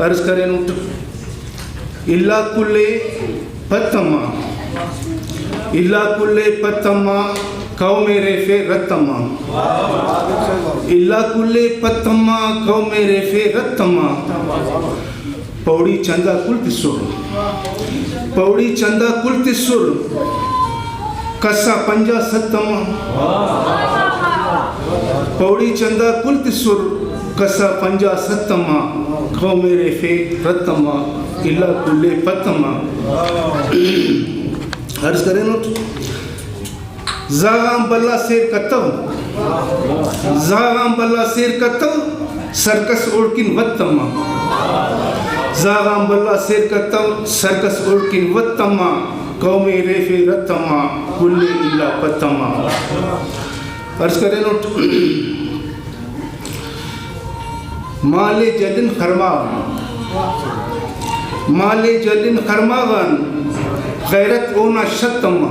عرض کریں نوٹ اللہ کلے پتما اللہ کلے پتما قوم ریفے رتما اللہ کلے پتما قوم ریفے رتما پوڑی چندہ کل تسر پوڑی چندہ کل تسر کسا پنجا ستما پوڑی چندہ کل تسر کسا پنجا ستما قوم ریفے رتما اللہ کلے پتما عرض کریں نوٹ زاغام بلا سیر کتو زاغام بلا سیر کتو سرکس اوڑکن وطما زاغام بلا سیر کتو سرکس اوڑکن وطما قوم ریفے رتما کل اللہ پتما عرض کریں نوٹ مال جلن خرماغن مال جلن خرماغن غیرت اونا شتما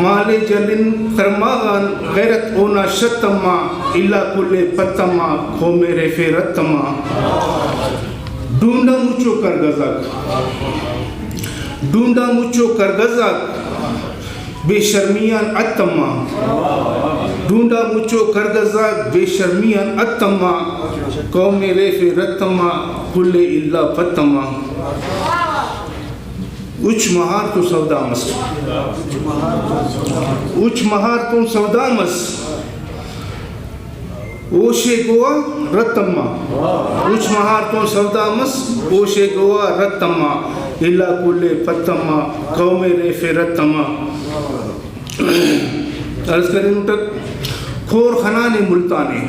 مال جلن خرماغن غیرت اونا شتما اللہ کل پتما قوم ریفے رتما ڈونڈا مچو کرگزک ڈونڈا مچو کرگزک بے شرمیان اتما ڈونڈا مچو کرگزک بے شرمیان اتما قوم ریفے رتما کل اللہ پتما اچ مہار تو سودامس اچ مہار تو سودامس اوشے گوا رتما اچ مہار تو سودامس اوشے گوا رتما اللہ کل پتما قوم ریفے رتما عرض کریں نوٹک کھور خنان ملتانے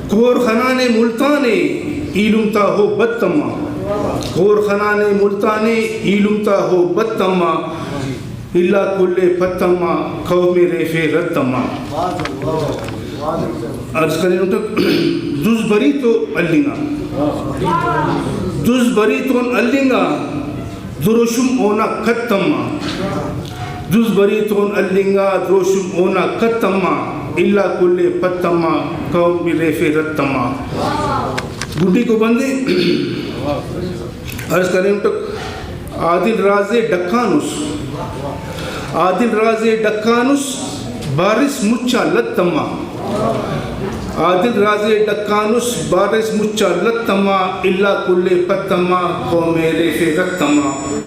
کھور خنان ملتانے ایلمتا ہو بدتما کھور خنان ملتانے ایلمتا ہو بدتما اللہ کل پتما قوم ریفے رتما عرض کریں نوٹک دز بری تو اللنگا دز بری تو اللنگا دروشم اونا کتما دز بری تو اللنگا دروشم اونا کتما اللہ کل پتما قوم ریفے رتما گھٹی کو بندے عرض کریں تک عادل رازے ڈکانس عادل رازے ڈکانس بارس مچا لتما عادل رازے ڈکانس بارس مچا لتما اللہ کل پتما قوم ریفے رتما